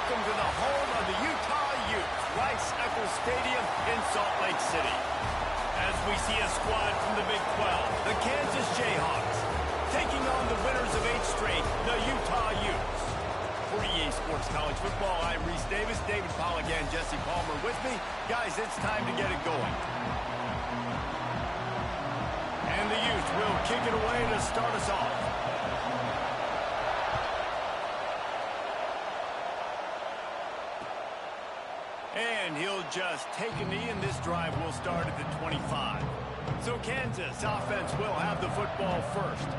welcome to the home of the Utah Utes, Rice-Eccles Stadium in Salt Lake City. As we see a squad from the Big 12, the Kansas Jayhawks, taking on the winners of 8 straight, the Utah Utes. For EA Sports College Football, I'm Reese Davis, David Pollack, and Jesse Palmer with me. Guys, it's time to get it going. And the Utes will kick it away to start us off. And he'll just take a knee, and this drive will start at the 25. So Kansas offense will have the football first.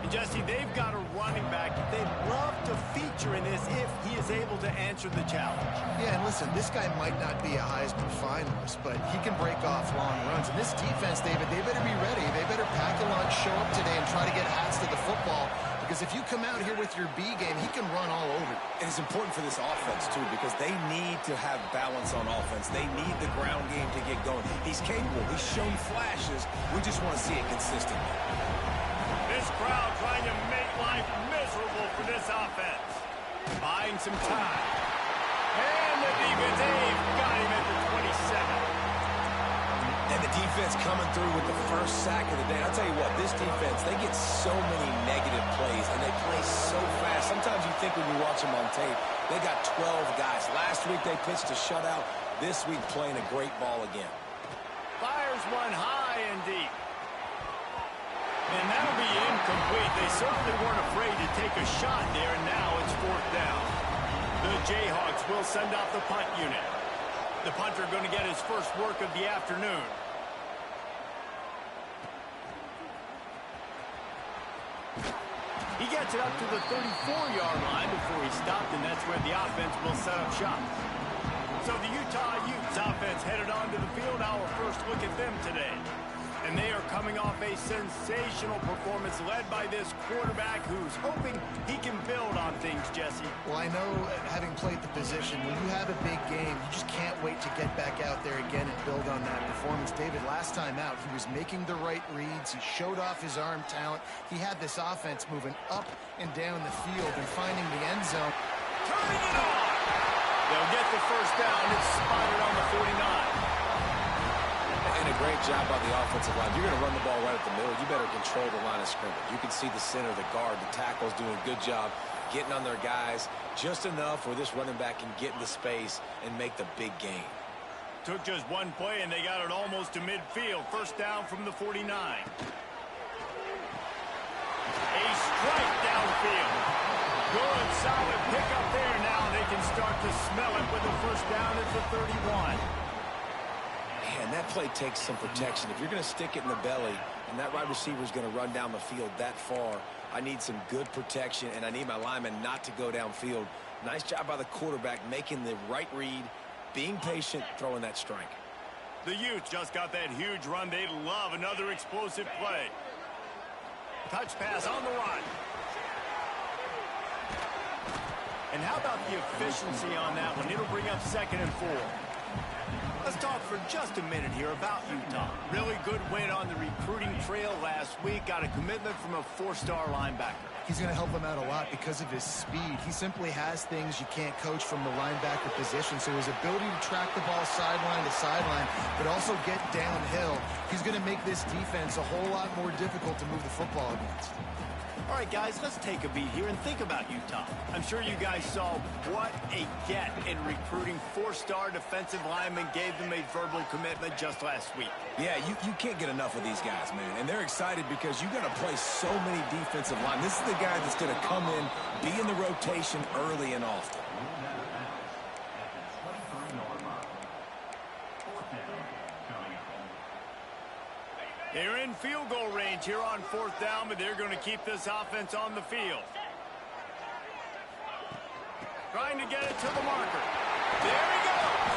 And Jesse, they've got a running back they'd love to feature in this if he is able to answer the challenge. Yeah, and listen, this guy might not be a Heisman finalist, but he can break off long runs. And this defense, David, they better be ready. They better pack a lunch, show up today, and try to get hats to the football. Because if you come out here with your B game, he can run all over. And it's important for this offense, too, because they need to have balance on offense. They need the ground game to get going. He's capable. He's shown flashes. We just want to see it consistently. This crowd trying to make life miserable for this offense. Buying some time. And the defense, they've got him at the 27. And the defense coming through with the first sack of the day. I'll tell you what, this defense, they get so many negative plays, and they play so fast. Sometimes you think when you watch them on tape, they got 12 guys. Last week they pitched a shutout. This week playing a great ball again. Fires one high and deep. And that'll be incomplete. They certainly weren't afraid to take a shot there, and now it's 4th down. The Jayhawks will send out the punt unit. The punter going to get his first work of the afternoon. He gets it up to the 34-yard line before he stopped, and that's where the offense will set up shop. So the Utah Utes offense headed onto the field. Our first look at them today. And they are coming off a sensational performance led by this quarterback who's hoping he can build on things, Jesse. Well, I know, having played the position, when you have a big game, you just can't wait to get back out there again and build on that performance. David, last time out, he was making the right reads. He showed off his arm talent. He had this offense moving up and down the field and finding the end zone. Turning it on! They'll get the first down. It's spotted on the 49. And a great job by the offensive line. You're going to run the ball right at the middle. You better control the line of scrimmage. You can see the center, the guard, the tackles doing a good job getting on their guys just enough where this running back can get into space and make the big game. Took just one play, and they got it almost to midfield. First down from the 49. A strike downfield. Good, solid pickup there. Now they can start to smell it with the first down at the 31. And that play takes some protection. If you're going to stick it in the belly and that wide receiver is going to run down the field that far, I need some good protection, and I need my lineman not to go downfield. Nice job by the quarterback making the right read, being patient, throwing that strike. The Utes just got that huge run. They love another explosive play. Touch pass on the run. And how about the efficiency on that one? It'll bring up 2nd and 4. Let's talk for just a minute here about Utah. Really good win on the recruiting trail last week. Got a commitment from a 4-star linebacker. He's going to help him out a lot because of his speed. He simply has things you can't coach from the linebacker position. So his ability to track the ball sideline to sideline, but also get downhill, he's going to make this defense a whole lot more difficult to move the football against. All right, guys, let's take a beat here and think about Utah. I'm sure you guys saw what a get in recruiting. 4-star defensive lineman gave them a verbal commitment just last week. Yeah, you can't get enough of these guys, man. And they're excited because you got to play so many defensive line. This is the guy that's going to come in, be in the rotation early and often. They're in field goal range here on 4th down, but they're going to keep this offense on the field. Trying to get it to the marker. There he goes.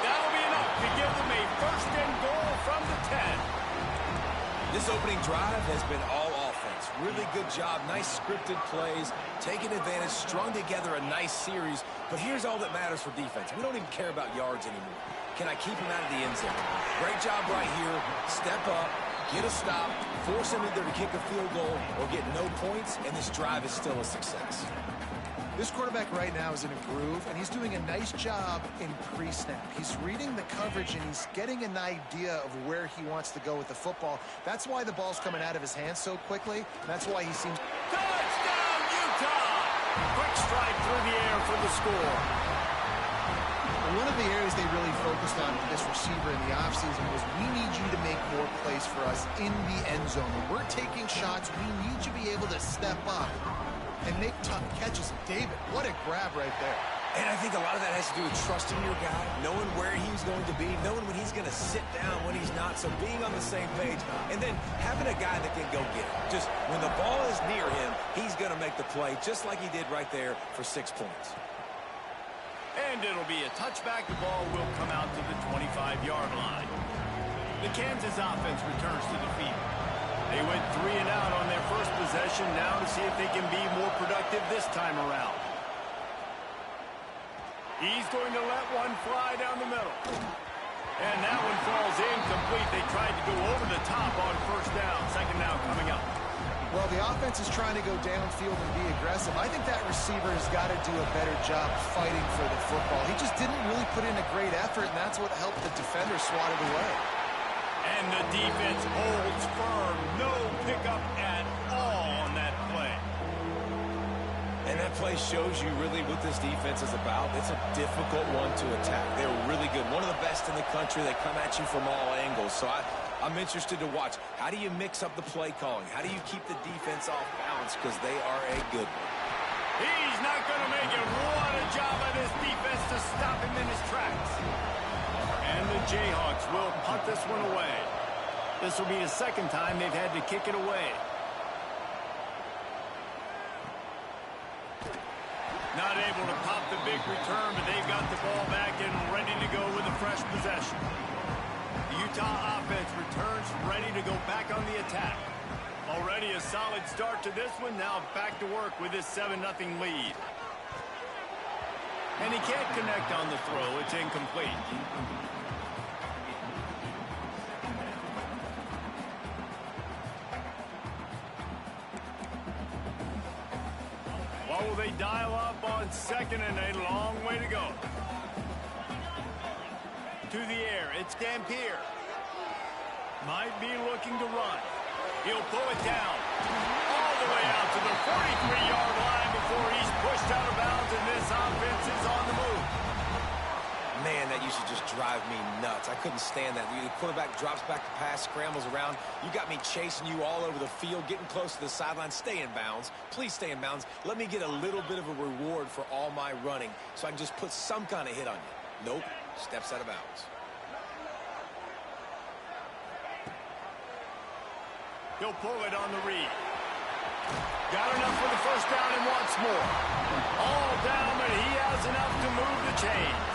That'll be enough to give them a 1st and goal from the 10. This opening drive has been all offense. Really good job. Nice scripted plays. Taking advantage. Strung together a nice series. But here's all that matters for defense. We don't even care about yards anymore. Can I keep him out of the end zone? Great job right here. Step up, get a stop, force him either to kick a field goal or get no points, and this drive is still a success. This quarterback right now is in a groove, and he's doing a nice job in pre-snap. He's reading the coverage, and he's getting an idea of where he wants to go with the football. That's why the ball's coming out of his hands so quickly, and that's why he seems... Touchdown, Utah! Quick strike through the air for the score. One of the areas they really focused on with this receiver in the offseason was we need you to make more plays for us in the end zone. When we're taking shots, we need you to be able to step up and make tough catches. David, what a grab right there. And I think a lot of that has to do with trusting your guy, knowing where he's going to be, knowing when he's going to sit down, when he's not, so being on the same page, and then having a guy that can go get it. Just when the ball is near him, he's going to make the play, just like he did right there for 6 points. And it'll be a touchback. The ball will come out to the 25-yard line. The Kansas offense returns to the field. They went 3 and out on their first possession, now to see if they can be more productive this time around. He's going to let one fly down the middle. And that one falls incomplete. They tried to go over the top on first down. Second down coming up. Well, the offense is trying to go downfield and be aggressive. I think that receiver has got to do a better job fighting for the football. He just didn't really put in a great effort, and that's what helped the defender swat it away. And the defense holds firm. No pickup at all on that play. And that play shows you really what this defense is about. It's a difficult one to attack. They're really good. One of the best in the country. They come at you from all angles. So I'm interested to watch. How do you mix up the play calling? How do you keep the defense off balance? Because they are a good one. He's not going to make it. What a job by this defense to stop him in his tracks. And the Jayhawks will punt this one away. This will be the second time they've had to kick it away. Not able to pop the big return, but they've got the ball back and ready to go with a fresh possession. The Utah offense returns ready to go back on the attack. Already a solid start to this one. Now back to work with this 7-0 lead. And he can't connect on the throw. It's incomplete. What will they dial up on second, and a long way to go. To the air, it's Dampier. Might be looking to run. He'll pull it down all the way out to the 43-yard line before he's pushed out of bounds, and this offense is on the move. Man, that used to just drive me nuts. I couldn't stand that. The quarterback drops back to pass, scrambles around. You got me chasing you all over the field, getting close to the sideline. Stay in bounds. Please stay in bounds. Let me get a little bit of a reward for all my running so I can just put some kind of hit on you. Nope. Steps out of bounds. He'll pull it on the read. Got enough for the first down and wants more. All down, but he has enough to move the chains.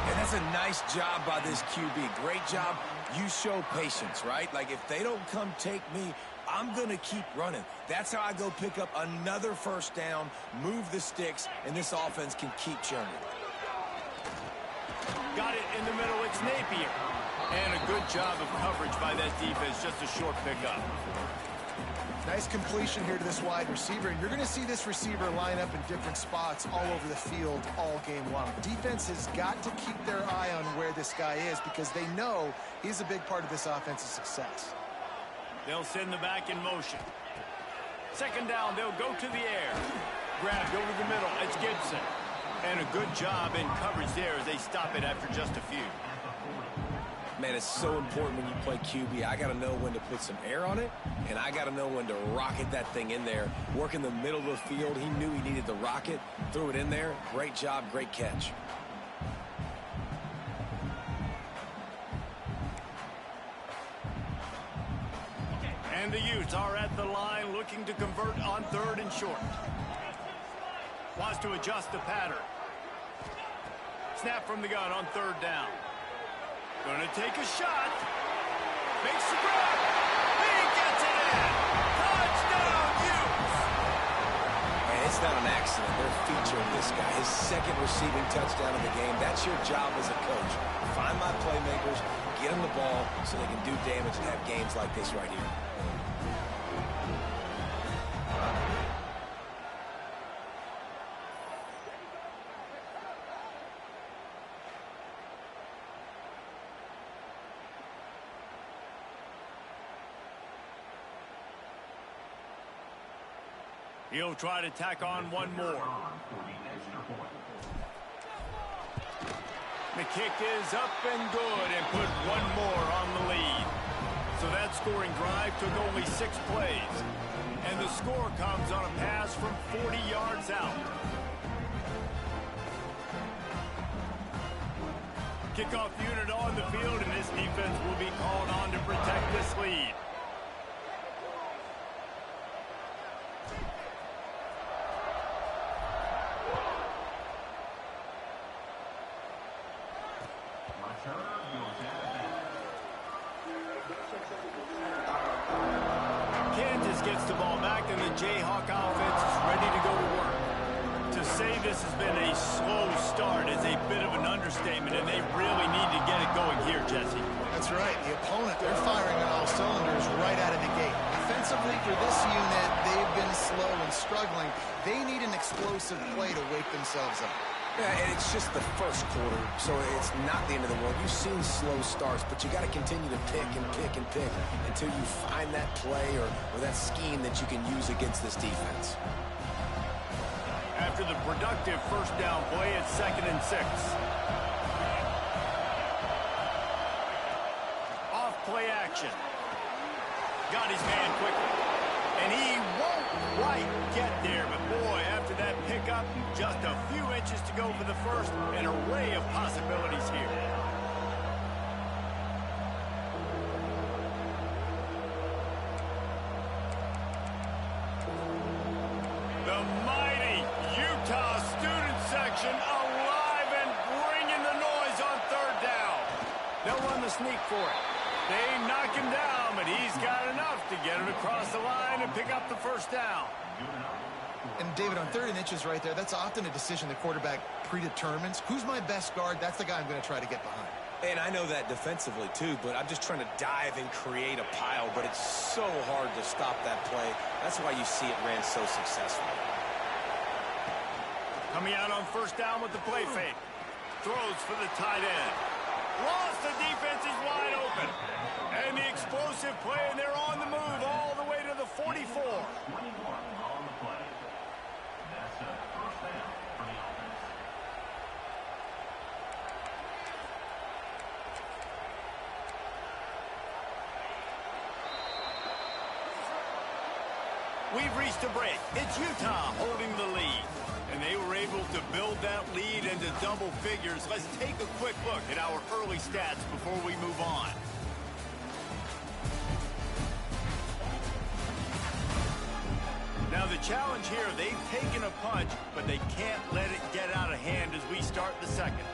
And that's a nice job by this QB. Great job. You show patience, right? Like, if they don't come take me, I'm going to keep running. That's how I go pick up another first down, move the sticks, and this offense can keep churning. Got it in the middle. It's Napier. And a good job of coverage by that defense. Just a short pickup. Nice completion here to this wide receiver. And you're going to see this receiver line up in different spots all over the field all game long. Defense has got to keep their eye on where this guy is because they know he's a big part of this offense's success. They'll send the back in motion. Second down, they'll go to the air. Grabbed over the middle. It's Gibson. And a good job in coverage there as they stop it after just a few. Man, it's so important when you play QB. I got to know when to put some air on it, and I got to know when to rocket that thing in there. Work in the middle of the field. He knew he needed to rocket, threw it in there. Great job, great catch. And the Utes are at the line looking to convert on third and short. Wants to adjust the pattern. Snap from the gun on third down. Gonna take a shot. Makes the grab. He gets it in. Touchdown, Utes. And it's not an accident. They're featuring this guy. His second receiving touchdown of the game. That's your job as a coach. Find my playmakers, get them the ball so they can do damage and have games like this right here. He'll try to tack on one more. The kick is up and good and put one more on the lead. So that scoring drive took only 6 plays. And the score comes on a pass from 40 yards out. Kickoff unit on the field, and this defense will be called on to protect this lead. Kansas gets the ball back, and the Jayhawk offense is ready to go to work. To say this has been a slow start is a bit of an understatement, and they really need to get it going here, Jesse. That's right. The opponent, they're firing on all cylinders right out of the gate. Offensively, for this unit, they've been slow and struggling. They need an explosive play to wake themselves up. Yeah, and it's just the first quarter, so it's not the end of the world. You've seen slow starts, but you got to continue to pick and pick and pick until you find that play or that scheme that you can use against this defense. After the productive first down play, it's 2nd and 6. Off play action. Got his man quickly. And he won't quite get there, but boy, after that pickup, just a few inches to go for the first. An array of possibilities here. The mighty Utah student section alive and bringing the noise on 3rd down. They'll run the sneak for it. They knock him down, but he's got enough to get it across the line and pick up the first down. And, David, on 3rd and inches right there, that's often a decision the quarterback predetermines. Who's my best guard? That's the guy I'm going to try to get behind. And I know that defensively, too, but I'm just trying to dive and create a pile, but it's so hard to stop that play. That's why you see it ran so successfully. Coming out on 1st down with the play fake. Throws for the tight end. Lost, the defense is wide open. And the explosive play, and they're on the move all the way to the 44. We've reached a break. It's Utah holding the lead. And they were able to build that lead into double figures. Let's take a quick look at our early stats before we move on. Now the challenge here, they've taken a punch, but they can't let it get out of hand as we start the second.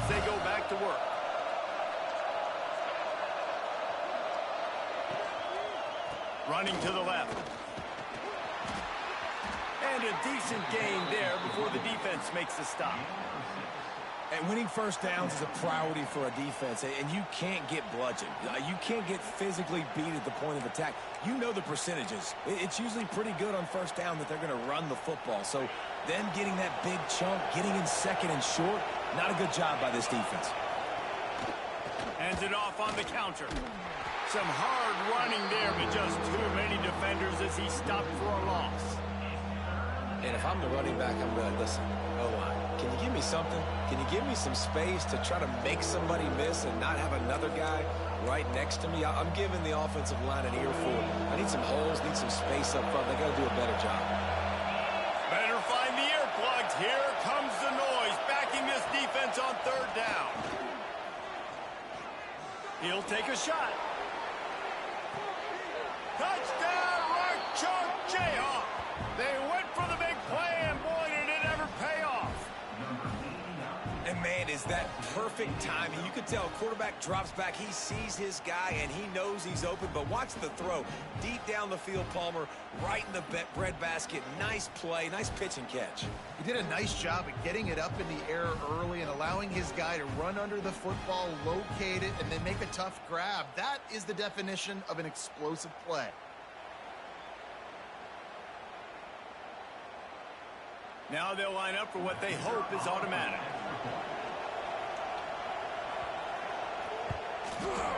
They go back to work. Running to the left. And a decent gain there before the defense makes the stop. And winning first downs is a priority for a defense, and you can't get bludgeoned. You can't get physically beat at the point of attack. You know the percentages. It's usually pretty good on first down that they're going to run the football. So them getting that big chunk, getting in 2nd and short, not a good job by this defense. Hands it off on the counter. Some hard running there, but just too many defenders as he stopped for a loss. And if I'm the running back, I'm going to listen. O-line, can you give me something? Can you give me some space to try to make somebody miss and not have another guy right next to me? I'm giving the offensive line an earful. I need some holes, need some space up front. They got to do a better job. Better find the earplugs. Here comes the noise, backing this defense on 3rd down. He'll take a shot. Touchdown, Rock Chalk Jayhawk. They went for the big play, and boy, did it ever pay off. And, man, is that perfect timing. You can tell quarterback drops back. He sees his guy, and he knows he's open. But watch the throw. Deep down the field, Palmer, right in the bread basket. Nice play, nice pitch and catch. He did a nice job at getting it up in the air early and allowing his guy to run under the football, locate it, and then make a tough grab. That is the definition of an explosive play. Now they'll line up for what they hope is automatic.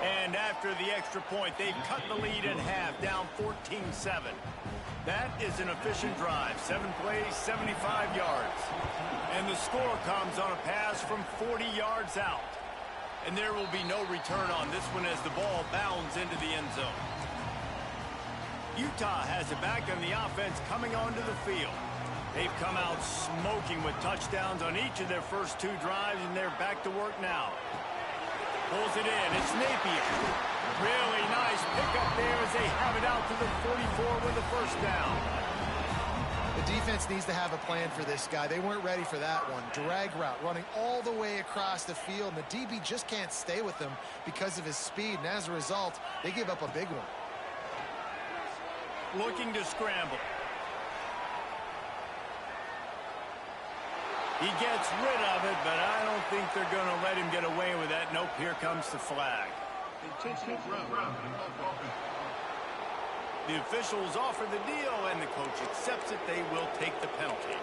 And after the extra point, they've cut the lead in half, down 14-7. That is an efficient drive. 7 plays, 75 yards. And the score comes on a pass from 40 yards out. And there will be no return on this one as the ball bounds into the end zone. Utah has it back on the offense coming onto the field. They've come out smoking with touchdowns on each of their first 2 drives, and they're back to work now. Pulls it in. It's Napier. Really nice pickup there as they have it out to the 44 with the first down. The defense needs to have a plan for this guy. They weren't ready for that one. Drag route running all the way across the field, and the DB just can't stay with him because of his speed, and as a result, they give up a big one. Looking to scramble. He gets rid of it, but I don't think they're going to let him get away with that. Nope, here comes the flag. The officials offer the deal, and the coach accepts it. They will take the penalty.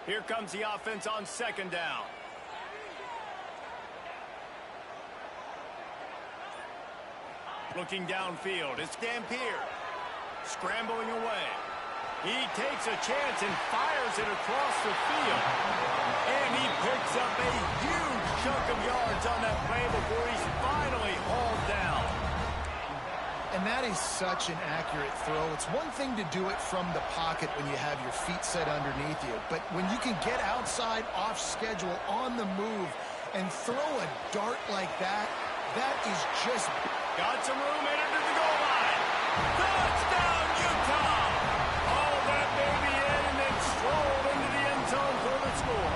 Here comes the offense on 2nd down. Looking downfield, it's Dampier. Scrambling away. He takes a chance and fires it across the field. And he picks up a huge chunk of yards on that play before he's finally hauled down. And that is such an accurate throw. It's one thing to do it from the pocket when you have your feet set underneath you. But when you can get outside, off schedule, on the move, and throw a dart like that, that is just... Got some room, entered to the goal line. Touchdown, Utah! All that baby in and then strolled into the end zone for the score.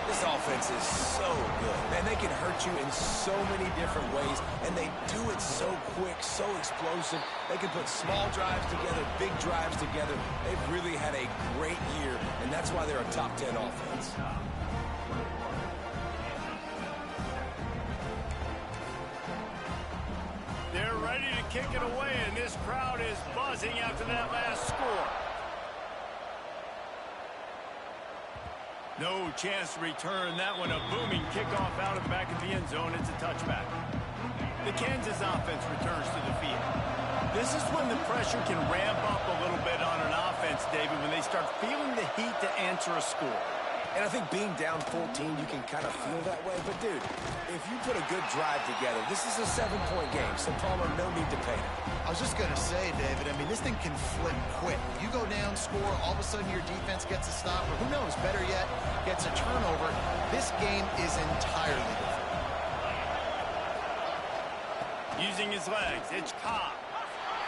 This offense is so good. Man, they can hurt you in so many different ways, and they do it so quick, so explosive. They can put small drives together, big drives together. They've really had a great year, and that's why they're a top 10 offense. They're ready to kick it away, and this crowd is buzzing after that last score. No chance to return that one. A booming kickoff out of the back of the end zone. It's a touchback. The Kansas offense returns to the field. This is when the pressure can ramp up a little bit on an offense, David, when they start feeling the heat to answer a score. And I think being down 14, you can kind of feel that way. But, dude, if you put a good drive together, this is a 7-point game. So, Palmer, no need to panic. I was just going to say, David, I mean, this thing can flip quick. You go down, score, all of a sudden your defense gets a stop, or who knows, better yet, gets a turnover. This game is entirely different. Using his legs, it's Cobb.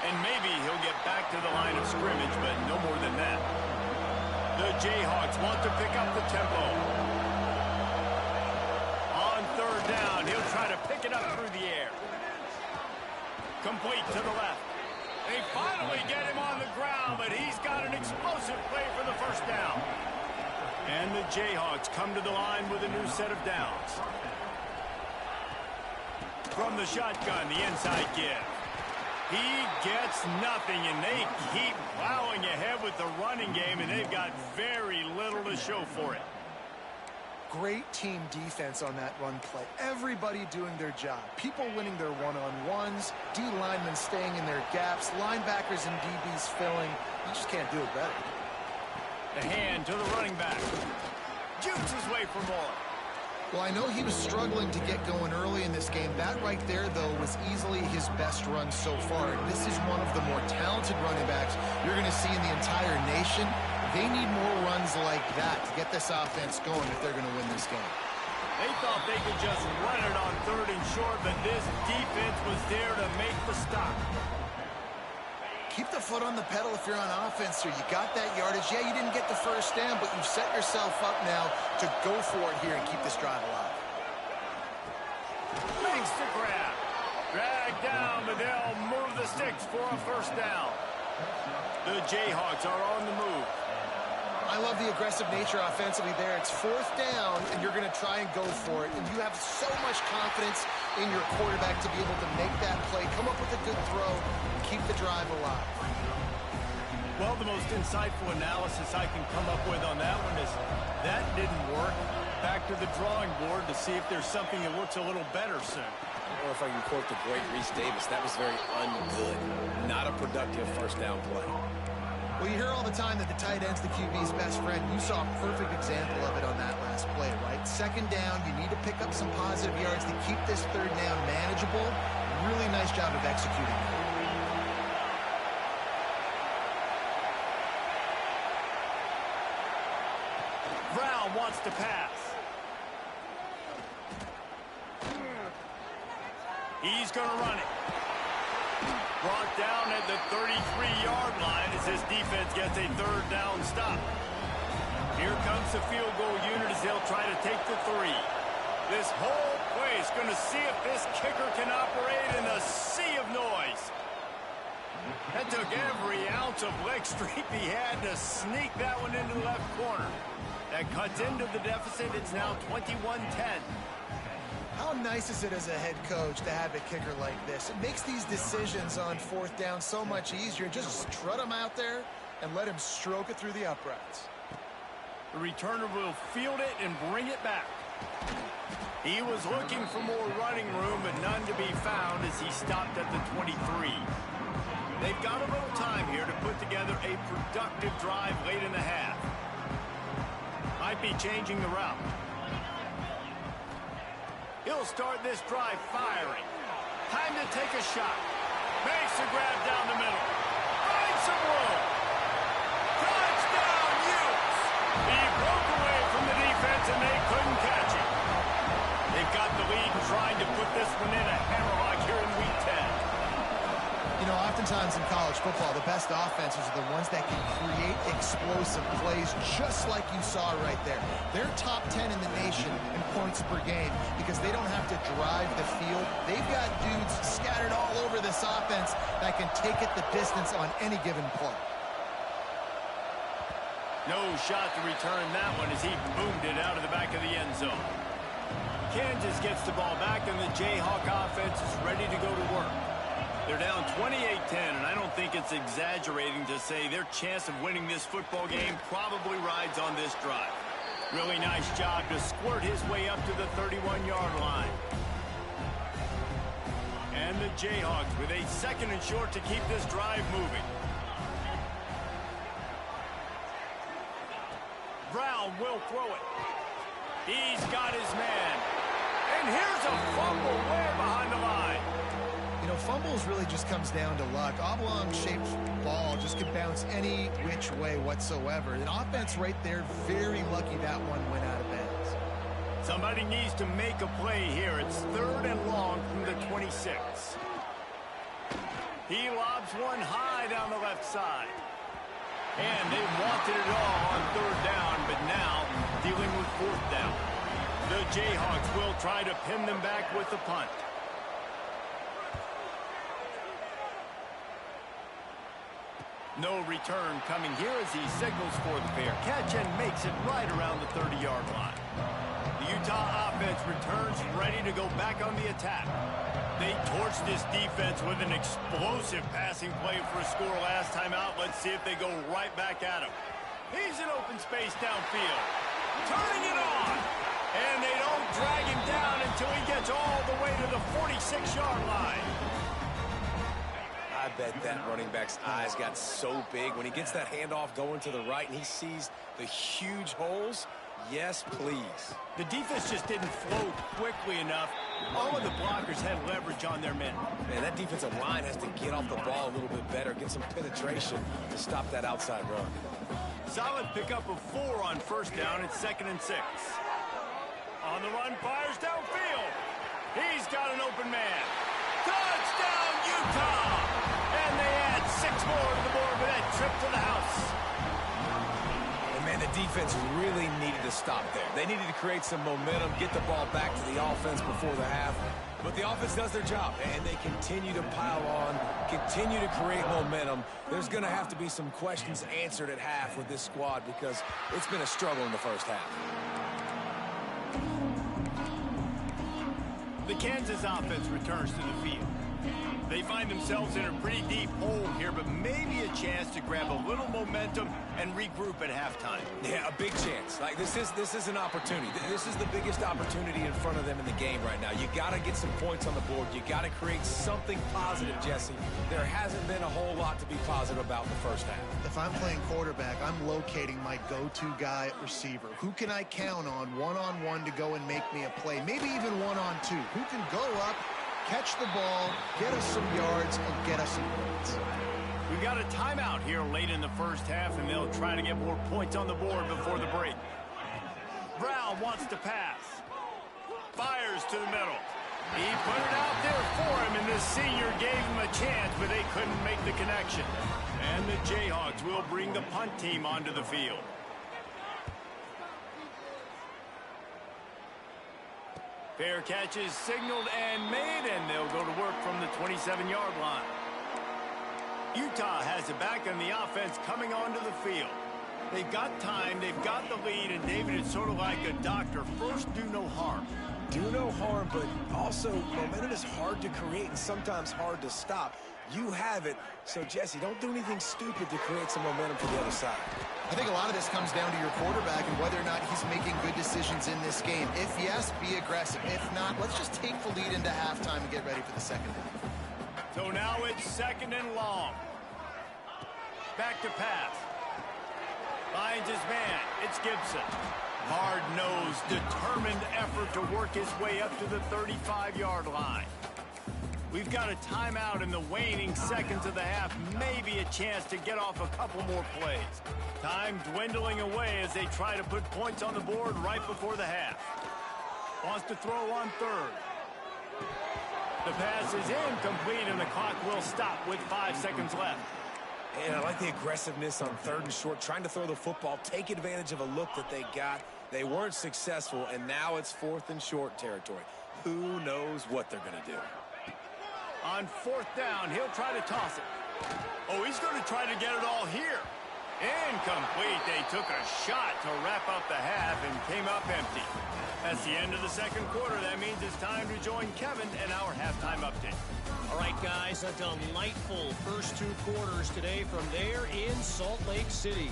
And maybe he'll get back to the line of scrimmage, but no more than that. The Jayhawks want to pick up the tempo. On 3rd down, he'll try to pick it up through the air. Complete to the left. They finally get him on the ground, but he's got an explosive play for the first down. And the Jayhawks come to the line with a new set of downs. From the shotgun, the inside give. He gets nothing, and they keep plowing ahead with the running game, and they've got very little to show for it. Great team defense on that run play. Everybody doing their job. People winning their one-on-ones, D linemen staying in their gaps, linebackers and DBs filling. You just can't do it better. The hand to the running back. Jukes his way for more. Well, I know he was struggling to get going early in this game. That right there, though, was easily his best run so far. This is one of the more talented running backs you're going to see in the entire nation. They need more runs like that to get this offense going if they're going to win this game. They thought they could just run it on 3rd and short, but this defense was there to make the stop. Keep the foot on the pedal if you're on offense here. You got that yardage. Yeah, you didn't get the first down, but you've set yourself up now to go for it here and keep this drive alive. Makes the grab. Drag down, but they'll move the sticks for a first down. The Jayhawks are on the move. I love the aggressive nature offensively there. It's fourth down, and you're going to try and go for it. And you have so much confidence in your quarterback to be able to make that play, come up with a good throw, and keep the drive alive. Well, the most insightful analysis I can come up with on that one is that didn't work. Back to the drawing board to see if there's something that looks a little better soon. Or if I can quote the great Reese Davis, that was very ungood. Not a productive first down play. Well, you hear all the time that the tight end's the QB's best friend. You saw a perfect example of it on that last play, right? Second down, you need to pick up some positive yards to keep this third down manageable. Really nice job of executing that. Brown wants to pass. He's going to run it. Brought down at the 33-yard line as this defense gets a third down stop. Here comes the field goal unit as they'll try to take the 3. This whole play is going to see if this kicker can operate in a sea of noise. That took every ounce of leg strength he had to sneak that one into the left corner. That cuts into the deficit. It's now 21-10. How nice is it as a head coach to have a kicker like this? It makes these decisions on fourth down so much easier. Just strut him out there and let him stroke it through the uprights. The returner will field it and bring it back. He was looking for more running room, but none to be found as he stopped at the 23. They've got a little time here to put together a productive drive late in the half. Might be changing the route. He'll start this drive firing. Time to take a shot. Makes a grab down the middle. Finds some room. Touchdown, Utes! He broke away from the defense and they couldn't catch him. They've got the lead trying to put this one in a hammerlock here in Week 10. You know, oftentimes in college football, the best offenses are the ones that can create explosive plays just like you saw right there. They're top 10 in the nation in points per game because they don't have to drive the field. They've got dudes scattered all over this offense that can take it the distance on any given play. No shot to return that one as he boomed it out of the back of the end zone. Kansas gets the ball back and the Jayhawk offense is ready to go to work. They're down 28-10, and I don't think it's exaggerating to say their chance of winning this football game probably rides on this drive. Really nice job to squirt his way up to the 31-yard line. And the Jayhawks with a second and short to keep this drive moving. Brown will throw it. He's got his man. And here's a fumble way behind the line. You know, fumbles really just comes down to luck. Oblong-shaped ball just can bounce any which way whatsoever. An offense right there, very lucky that one went out of bounds. Somebody needs to make a play here. It's third and long from the 26. He lobs one high down the left side. And they wanted it all on third down, but now dealing with fourth down. The Jayhawks will try to pin them back with the punt. No return coming here as he signals for the fair catch and makes it right around the 30-yard line. The Utah offense returns ready to go back on the attack. They torched this defense with an explosive passing play for a score last time out. Let's see if they go right back at him. He's in open space downfield. Turning it on. And they don't drag him down until he gets all the way to the 46-yard line. I bet that running back's eyes got so big when he gets that handoff going to the right and he sees the huge holes. Yes, please. The defense just didn't flow quickly enough. All of the blockers had leverage on their men. Man, that defensive line has to get off the ball a little bit better, get some penetration to stop that outside run. Solid pickup of 4 on first down. It's 2nd and 6. On the run, fires downfield. He's got an open man. Touchdown, Utah! And they add 6 more to the board with that trip to the house. And man, the defense really needed to stop there. They needed to create some momentum, get the ball back to the offense before the half. But the offense does their job, and they continue to pile on, continue to create momentum. There's going to have to be some questions answered at half with this squad because it's been a struggle in the first half. The Kansas offense returns to the field. They find themselves in a pretty deep hole here, but maybe a chance to grab a little momentum and regroup at halftime. Yeah, a big chance. Like this is an opportunity. This is the biggest opportunity in front of them in the game right now. You got to get some points on the board. You got to create something positive, Jesse. There hasn't been a whole lot to be positive about in the first half. If I'm playing quarterback, I'm locating my go-to guy at receiver. Who can I count on one-on-one to go and make me a play? Maybe even one-on-two. Who can go up, catch the ball, get us some yards, and get us some points? We've got a timeout here late in the first half, and they'll try to get more points on the board before the break. Brown wants to pass. Fires to the middle. He put it out there for him, and this senior gave him a chance, but they couldn't make the connection. And the Jayhawks will bring the punt team onto the field. Fair catch is signaled and made, and they'll go to work from the 27-yard line. Utah has it back on the offense coming onto the field. They've got time, they've got the lead, and David, it's sort of like a doctor. First, do no harm. Do no harm, but also momentum is hard to create and sometimes hard to stop. You have it, so Jesse, don't do anything stupid to create some momentum for the other side. I think a lot of this comes down to your quarterback and whether or not he's making good decisions in this game. If yes, be aggressive. If not, let's just take the lead into halftime and get ready for the second half. So now it's second and long. Back to pass. Finds his man. It's Gibson. Hard-nosed, determined effort to work his way up to the 35-yard line. We've got a timeout in the waning seconds of the half. Maybe a chance to get off a couple more plays. Time dwindling away as they try to put points on the board right before the half. Wants to throw on third. The pass is incomplete, and the clock will stop with 5 seconds left. And I like the aggressiveness on third and short, trying to throw the football, take advantage of a look that they got. They weren't successful, and now it's fourth and short territory. Who knows what they're going to do? On fourth down, he'll try to toss it. Oh, he's going to try to get it all here. Incomplete. They took a shot to wrap up the half and came up empty. That's the end of the second quarter. That means it's time to join Kevin and our halftime update. All right, guys, a delightful first 2 quarters today from there in Salt Lake City.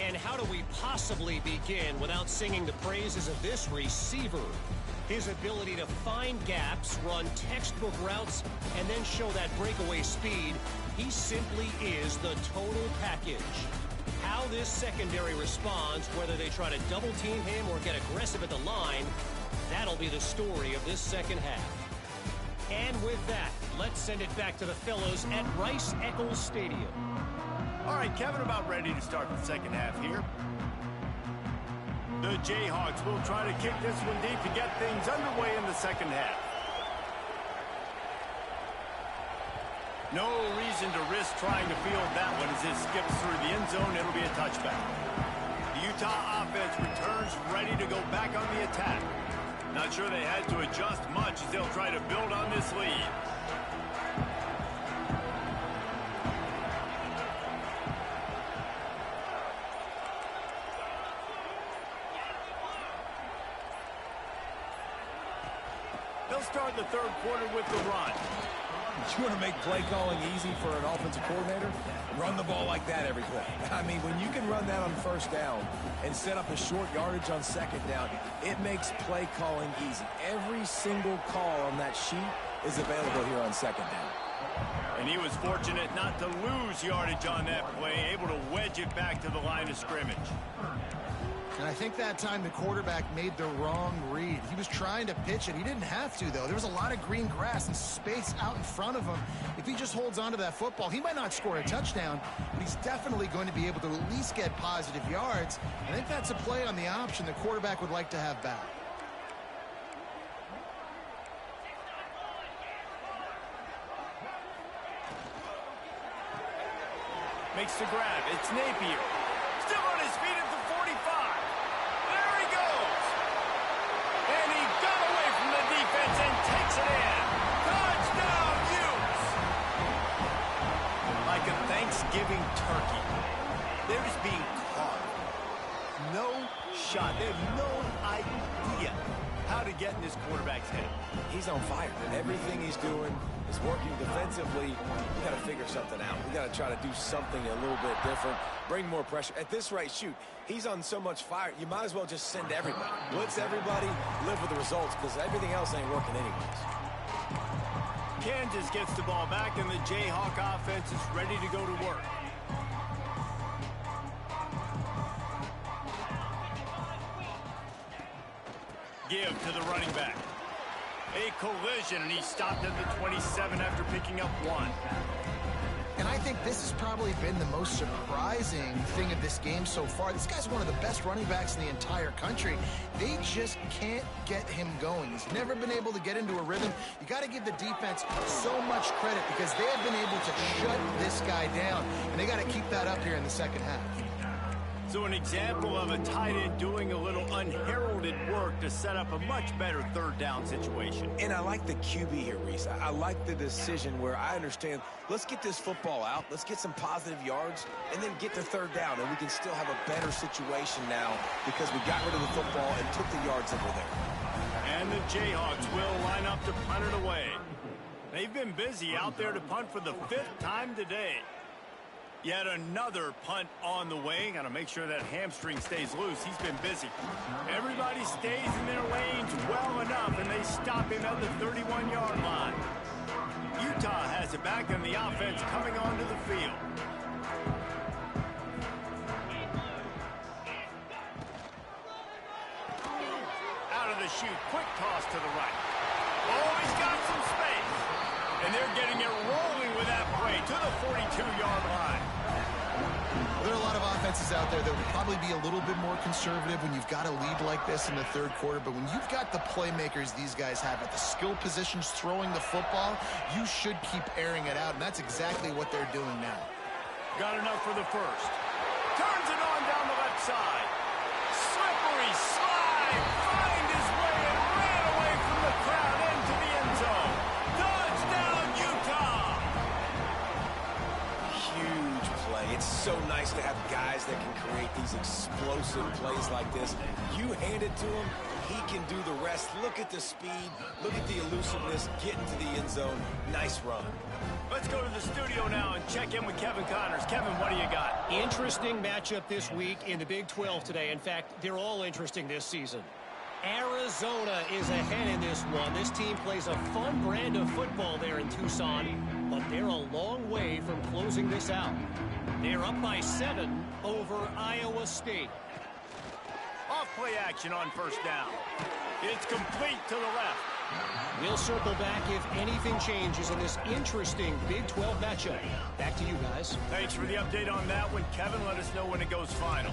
And how do we possibly begin without singing the praises of this receiver? His ability to find gaps, run textbook routes, and then show that breakaway speed. He simply is the total package. How this secondary responds, whether they try to double team him or get aggressive at the line, that'll be the story of this second half. And with that, let's send it back to the fellows at Rice-Eccles Stadium. All right, Kevin, about ready to start the second half here. The Jayhawks will try to kick this one deep to get things underway in the second half. No reason to risk trying to field that one as it skips through the end zone. It'll be a touchback. The Utah offense returns ready to go back on the attack. Not sure they had to adjust much as they'll try to build on this lead. They'll start the third quarter with the run. You want to make play calling easy for an offensive coordinator? Run the ball like that every play. I mean, when you can run that on first down and set up a short yardage on second down, it makes play calling easy. Every single call on that sheet is available here on second down. And he was fortunate not to lose yardage on that play, able to wedge it back to the line of scrimmage. And I think that time the quarterback made the wrong read. He was trying to pitch it. He didn't have to, though. There was a lot of green grass and space out in front of him. If he just holds on to that football, he might not score a touchdown, but he's definitely going to be able to at least get positive yards. I think that's a play on the option the quarterback would like to have back. Makes the grab. It's Napier. Still on his feet at the Takes it in. Touchdown, Utes! Like a Thanksgiving turkey. They're just being carved. No shot. They have no idea how to get in this quarterback's head. He's on fire. Everything he's doing is working defensively. We got to figure something out. We got to try to do something a little bit different. Bring more pressure. At this rate, shoot, he's on so much fire, you might as well just send everybody. Blitz everybody, live with the results, because everything else ain't working anyways. Kansas gets the ball back, and the Jayhawk offense is ready to go to work. Give to the running back. A collision, and he stopped at the 27 after picking up 1. And I think this has probably been the most surprising thing of this game so far. This guy's one of the best running backs in the entire country. They just can't get him going. He's never been able to get into a rhythm. You got to give the defense so much credit because they have been able to shut this guy down, and they got to keep that up here in the second half. So an example of a tight end doing a little unheralded work to set up a much better third down situation. And I like the QB here, Reese. I like the decision where I understand, let's get this football out, let's get some positive yards, and then get to third down, and we can still have a better situation now because we got rid of the football and took the yards that were there. And the Jayhawks will line up to punt it away. They've been busy out there to punt for the 5th time today. Yet another punt on the way. Got to make sure that hamstring stays loose. He's been busy. Everybody stays in their lanes well enough, and they stop him at the 31-yard line. Utah has it back, and the offense coming onto the field. Out of the chute, quick toss to the right. Oh, he's got some space. And they're getting it rolling with that play to the 42-yard line. There are a lot of offenses out there that would probably be a little bit more conservative when you've got a lead like this in the third quarter, but when you've got the playmakers these guys have at the skill positions throwing the football, you should keep airing it out, and that's exactly what they're doing now. Got enough for the first. Turns it on down the left side. Slippery slide. Find his way and ran away from the crowd into the end zone. Touchdown, Utah! Huge play. It's so nice to have guys that can create these explosive plays like this. You hand it to him, he can do the rest. Look at the speed. Look at the elusiveness. Get into the end zone. Nice run. Let's go to the studio now and check in with Kevin Connors. Kevin, what do you got? Interesting matchup this week in the Big 12 today. In fact, they're all interesting this season. Arizona is ahead in this one. This team plays a fun brand of football there in Tucson, but they're a long way from closing this out. They're up by 7 over Iowa State. Off play action on first down. It's complete to the left. We'll circle back if anything changes in this interesting Big 12 matchup. Back to you guys. Thanks for the update on that one, Kevin. Let us know when it goes final.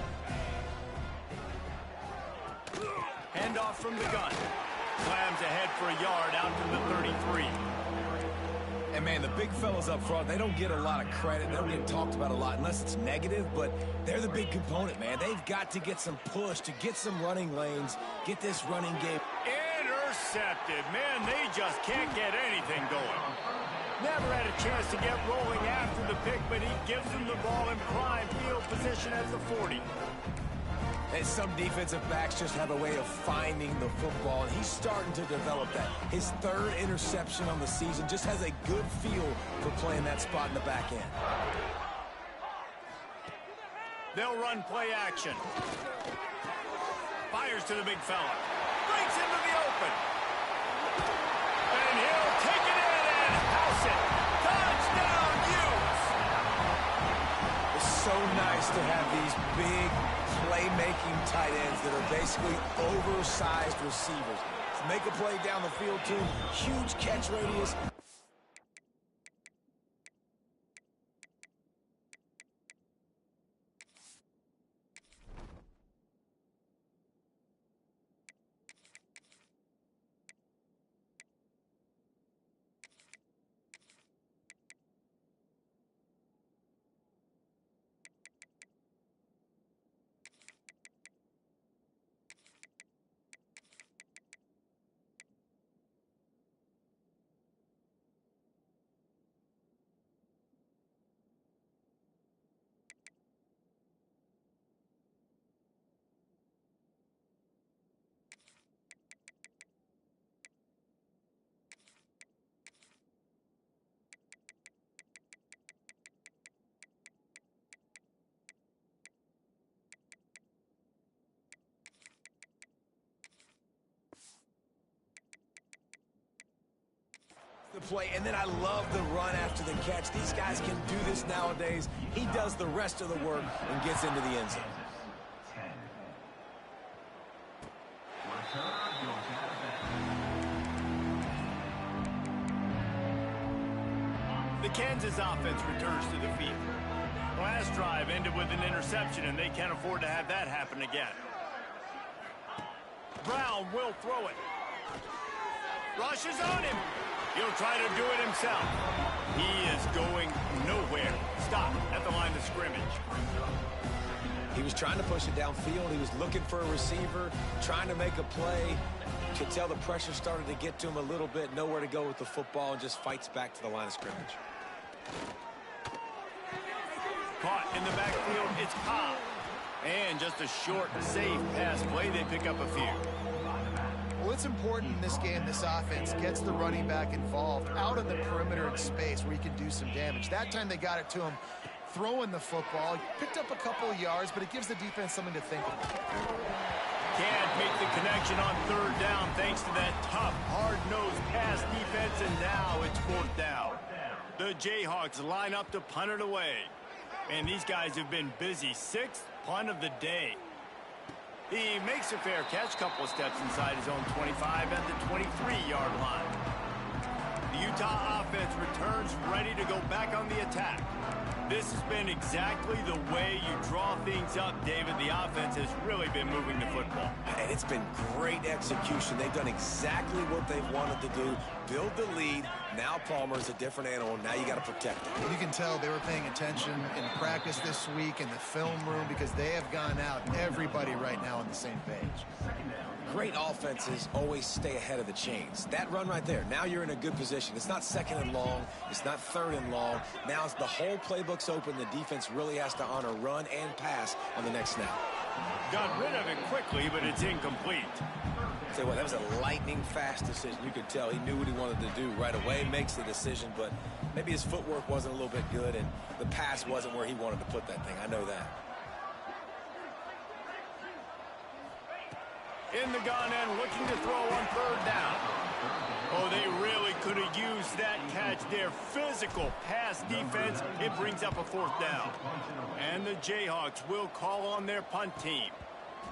Handoff from the gun. Slams ahead for a yard out to the 33. And, man, the big fellas up front, they don't get a lot of credit. They don't get talked about a lot unless it's negative, but they're the big component, man. They've got to get some push, to get some running lanes, get this running game. Intercepted. Man, they just can't get anything going. Never had a chance to get rolling after the pick, but he gives them the ball in prime field position at the 40. And some defensive backs just have a way of finding the football, and he's starting to develop that. His 3rd interception on the season, just has a good feel for playing that spot in the back end. They'll run play action. Fires to the big fella. Breaks into the open. And he'll take it in and house it. Touchdown, Utes! It's so nice to have these big playmaking tight ends that are basically oversized receivers. Make a play down the field to him. Huge catch radius. The play, and then I love the run after the catch. These guys can do this nowadays. He does the rest of the work and gets into the end zone. The Kansas offense returns to the field. Last drive ended with an interception, and they can't afford to have that happen again. Brown will throw it. Rushes on him. He'll try to do it himself. He is going nowhere. Stop at the line of scrimmage. He was trying to push it downfield. He was looking for a receiver, trying to make a play. You could tell the pressure started to get to him a little bit. Nowhere to go with the football, and just fights back to the line of scrimmage. Caught in the backfield, it's Cobb. And just a short, safe pass play, they pick up a few. Well, it's important in this game this offense gets the running back involved out on the perimeter in space where he can do some damage. That time they got it to him throwing the football. Picked up a couple of yards, but it gives the defense something to think about. Can't make the connection on third down thanks to that tough, hard-nosed pass defense, and now it's fourth down. The Jayhawks line up to punt it away. And these guys have been busy. Sixth punt of the day. He makes a fair catch, couple of steps inside his own 25 at the 23-yard line. The Utah offense returns ready to go back on the attack. This has been exactly the way you draw things up, David. The offense has really been moving the football. And it's been great execution. They've done exactly what they've wanted to do. Build the lead. Now Palmer's a different animal. Now you got to protect him. You can tell they were paying attention in practice this week in the film room because they have gone out, everybody right now on the same page. Great offenses always stay ahead of the chains. That run right there, now you're in a good position. It's not second and long. It's not third and long. Now the whole playbook's open. The defense really has to honor run and pass on the next snap. Got rid of it quickly, but it's incomplete. Tell you what, that was a lightning-fast decision. You could tell he knew what he wanted to do right away, makes the decision, but maybe his footwork wasn't a little bit good, and the pass wasn't where he wanted to put that thing. I know that. In the gun and looking to throw on third down. Oh, they really could have used that catch there. Physical pass defense. It brings up a fourth down. And the Jayhawks will call on their punt team.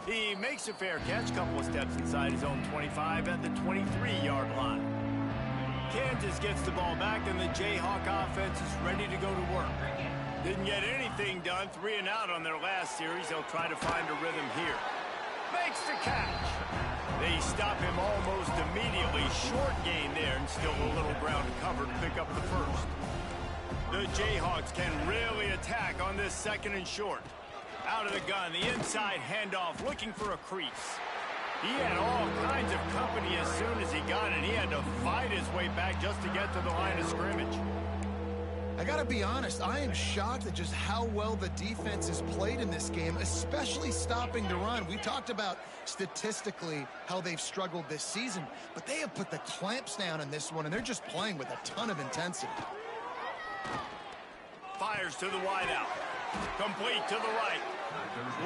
He makes a fair catch, couple of steps inside his own 25 at the 23-yard line. Kansas gets the ball back, and the Jayhawk offense is ready to go to work. Didn't get anything done, 3 and out on their last series. They'll try to find a rhythm here. Makes the catch. They stop him almost immediately. Short gain there, and still a little ground to cover to pick up the first. The Jayhawks can really attack on this second and short. Out of the gun, the inside handoff, looking for a crease. He had all kinds of company as soon as he got it. He had to fight his way back just to get to the line of scrimmage. I gotta be honest, I am shocked at just how well the defense has played in this game, especially stopping the run. We talked about statistically how they've struggled this season, but they have put the clamps down in this one, and they're just playing with a ton of intensity. Fires to the wideout. Complete to the right.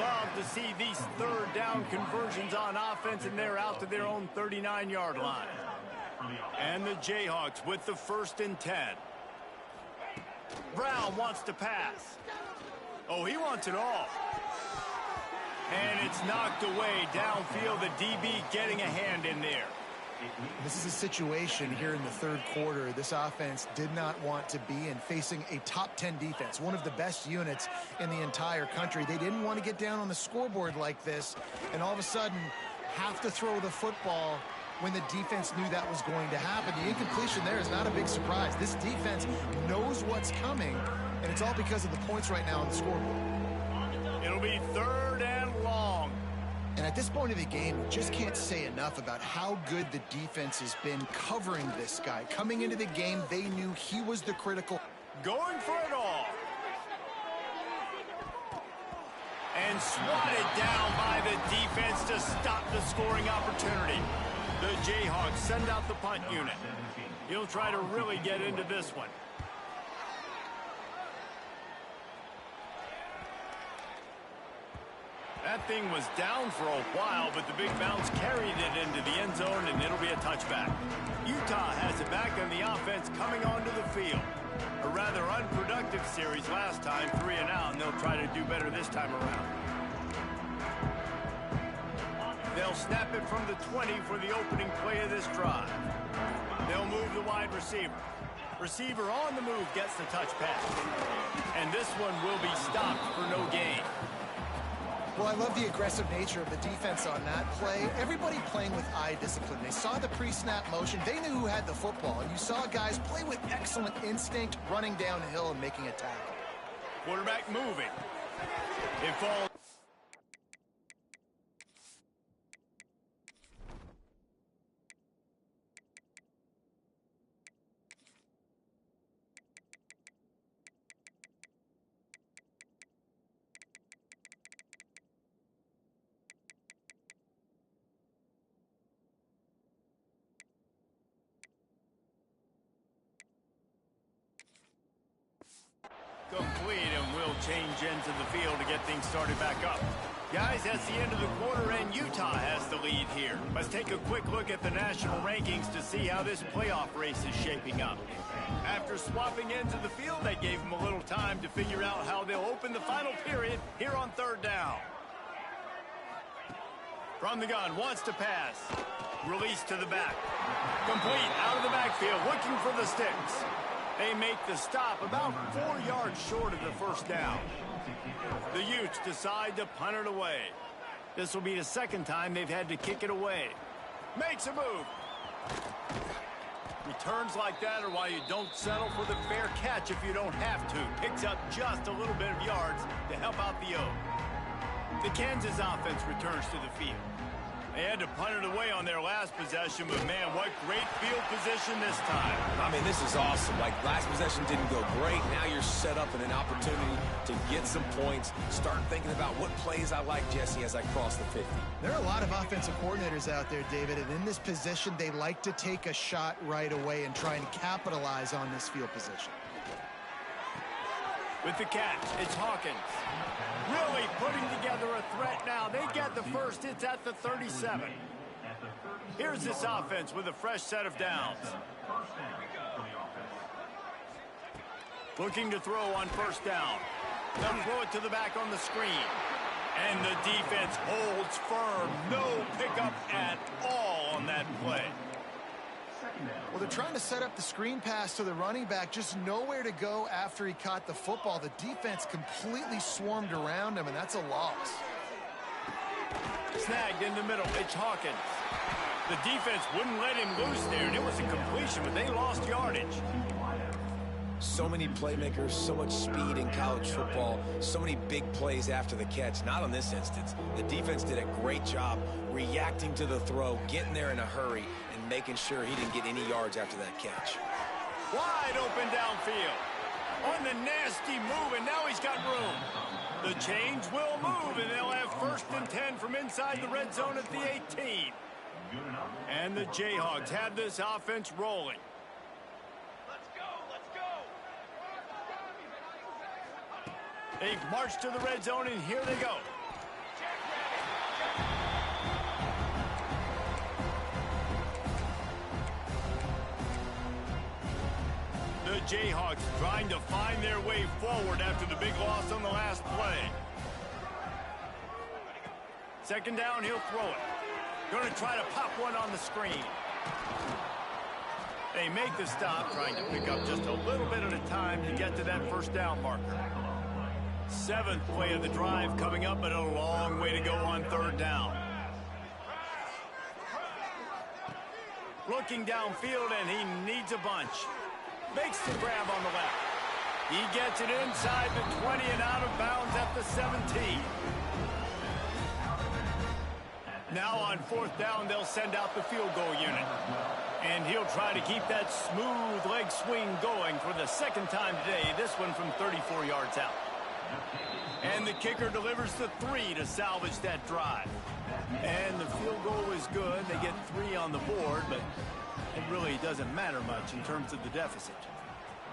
Love to see these third down conversions on offense, and they're out to their own 39-yard line. And the Jayhawks with the 1st and 10. Brown wants to pass. Oh, he wants it all. And it's knocked away downfield. The DB getting a hand in there. This is a situation here in the third quarter this offense did not want to be in, facing a top 10 defense, one of the best units in the entire country. They didn't want to get down on the scoreboard like this and all of a sudden have to throw the football when the defense knew that was going to happen. The incompletion there is not a big surprise. This defense knows what's coming, and it's all because of the points right now on the scoreboard. It'll be 3rd and long. And at this point of the game, you just can't say enough about how good the defense has been covering this guy. Coming into the game, they knew he was the critical. Going for it all. And swatted down by the defense to stop the scoring opportunity. The Jayhawks send out the punt unit. He'll try to really get into this one. That thing was down for a while, but the big bounce carried it into the end zone, and it'll be a touchback. Utah has it back on the offense coming onto the field. A rather unproductive series last time, 3 and out, and they'll try to do better this time around. They'll snap it from the 20 for the opening play of this drive. They'll move the wide receiver. Receiver on the move gets the touch pass. And this one will be stopped for no gain. Well, I love the aggressive nature of the defense on that play. Everybody playing with eye discipline. They saw the pre-snap motion. They knew who had the football. And you saw guys play with excellent instinct, running downhill and making a tackle. Quarterback moving. It falls. Complete, and we'll change into the field to get things started back up. Guys, that's the end of the quarter, and Utah has the lead here. Let's take a quick look at the national rankings to see how this playoff race is shaping up. After swapping ends of the field, that gave them a little time to figure out how they'll open the final period here on 3rd down. From the gun, wants to pass. Release to the back. Complete, out of the backfield, looking for the sticks. They make the stop about 4 yards short of the 1st down. The Utes decide to punt it away. This will be the 2nd time they've had to kick it away. Makes a move. Returns like that are why you don't settle for the fair catch if you don't have to. Picks up just a little bit of yards to help out the O. The Kansas offense returns to the field. They had to punt it away on their last possession, but man, what great field position this time. I mean, this is awesome. Like, last possession didn't go great. Now you're set up in an opportunity to get some points. Start thinking about what plays I like, Jesse, as I cross the 50. There are a lot of offensive coordinators out there, David, and in this position, they like to take a shot right away and try and capitalize on this field position. With the catch, it's Hawkins. Really putting together a threat now. They get the first. It's at the 37. Here's this offense with a fresh set of downs. Looking to throw on 1st down. They'll throw it to the back on the screen. And the defense holds firm. No pickup at all on that play. Well, they're trying to set up the screen pass to the running back, just nowhere to go after he caught the football. The defense completely swarmed around him, and that's a loss. Snagged in the middle. It's Hawkins. The defense wouldn't let him loose there, and it was a completion, but they lost yardage. So many playmakers, so much speed in college football, so many big plays after the catch. Not on this instance. The defense did a great job reacting to the throw, getting there in a hurry, and making sure he didn't get any yards after that catch. Wide open downfield. On the nasty move, and now he's got room. The chains will move, and they'll have 1st and 10 from inside the red zone at the 18. And the Jayhawks have this offense rolling. They've marched to the red zone, and here they go. The Jayhawks trying to find their way forward after the big loss on the last play. 2nd down, he'll throw it. Going to try to pop one on the screen. They make the stop, trying to pick up just a little bit at a time to get to that 1st down marker. 7th play of the drive coming up, but a long way to go on 3rd down. Looking downfield, and he needs a bunch. Makes the grab on the left. He gets it inside the 20 and out of bounds at the 17. Now on 4th down, they'll send out the field goal unit. And he'll try to keep that smooth leg swing going for the 2nd time today, this one from 34 yards out. And the kicker delivers the 3 to salvage that drive. And the field goal is good. They get 3 on the board, but it really doesn't matter much in terms of the deficit.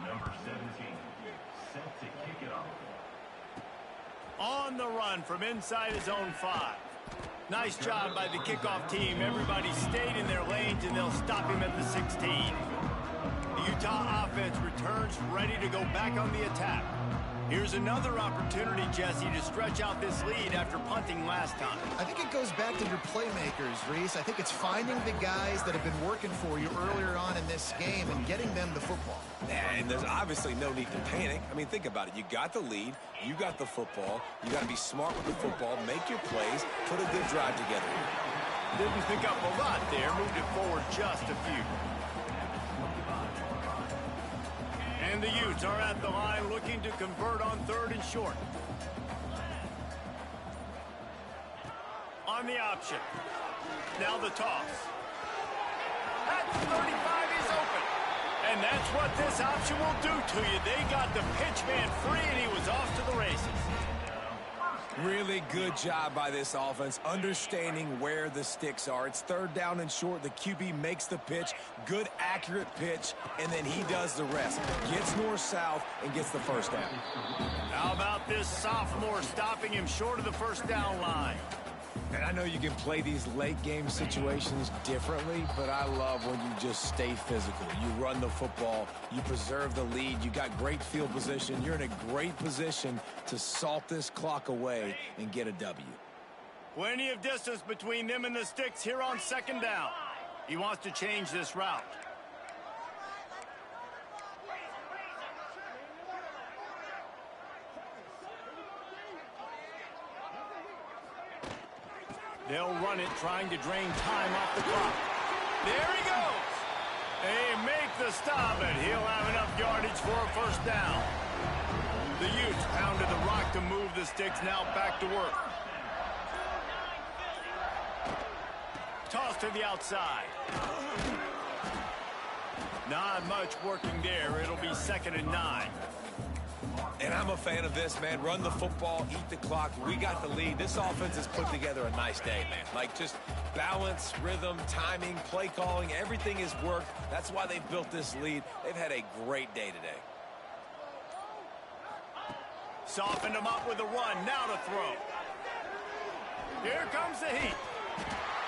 Number 17, set to kick it off. On the run from inside his own 5. Nice job by the kickoff team. Everybody stayed in their lanes, and they'll stop him at the 16. The Utah offense returns ready to go back on the attack. Here's another opportunity, Jesse, to stretch out this lead after punting last time. I think it goes back to your playmakers, Reese. I think it's finding the guys that have been working for you earlier on in this game and getting them the football. And there's obviously no need to panic. I mean, think about it. You got the lead. You got the football. You got to be smart with the football. Make your plays. Put a good drive together. Didn't pick up a lot there. Moved it forward just a few. And the Utes are at the line looking to convert on 3rd and short. On the option. Now the toss. At 35, he's open. And that's what this option will do to you. They got the pitch man free, and he was off to the races. Really good job by this offense, understanding where the sticks are. It's 3rd down and short. The QB makes the pitch. Good, accurate pitch, and then he does the rest. Gets north-south and gets the first down. How about this sophomore stopping him short of the first down line? And I know you can play these late-game situations differently, but I love when you just stay physical. You run the football. You preserve the lead. You got great field position. You're in a great position to salt this clock away and get a W. Plenty of distance between them and the sticks here on 2nd down. He wants to change this route. They'll run it, trying to drain time off the clock. There he goes. They make the stop, and he'll have enough yardage for a first down. The Utes pounded the rock to move the sticks, now back to work. Toss to the outside. Not much working there. It'll be 2nd and 9. And I'm a fan of this, man. Run the football, eat the clock. We got the lead. This offense has put together a nice day, man. Like, just balance, rhythm, timing, play calling, everything has worked. That's why they've built this lead. They've had a great day today. Softened him up with a run. Now to throw. Here comes the heat.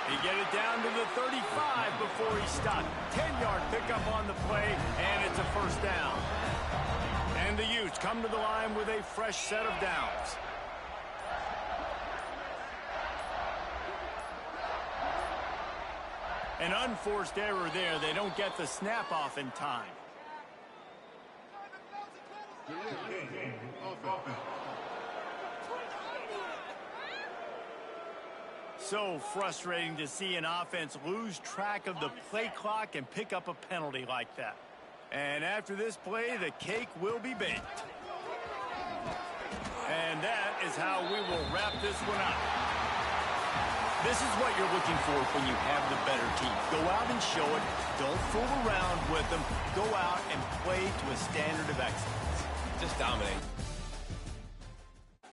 He get it down to the 35 before he stopped. 10-yard pickup on the play, and it's a first down. And the Utes come to the line with a fresh set of downs. An unforced error there. They don't get the snap off in time. So frustrating to see an offense lose track of the play clock and pick up a penalty like that. And after this play, the cake will be baked. And that is how we will wrap this one up. This is what you're looking for when you have the better team. Go out and show it. Don't fool around with them. Go out and play to a standard of excellence. Just dominate.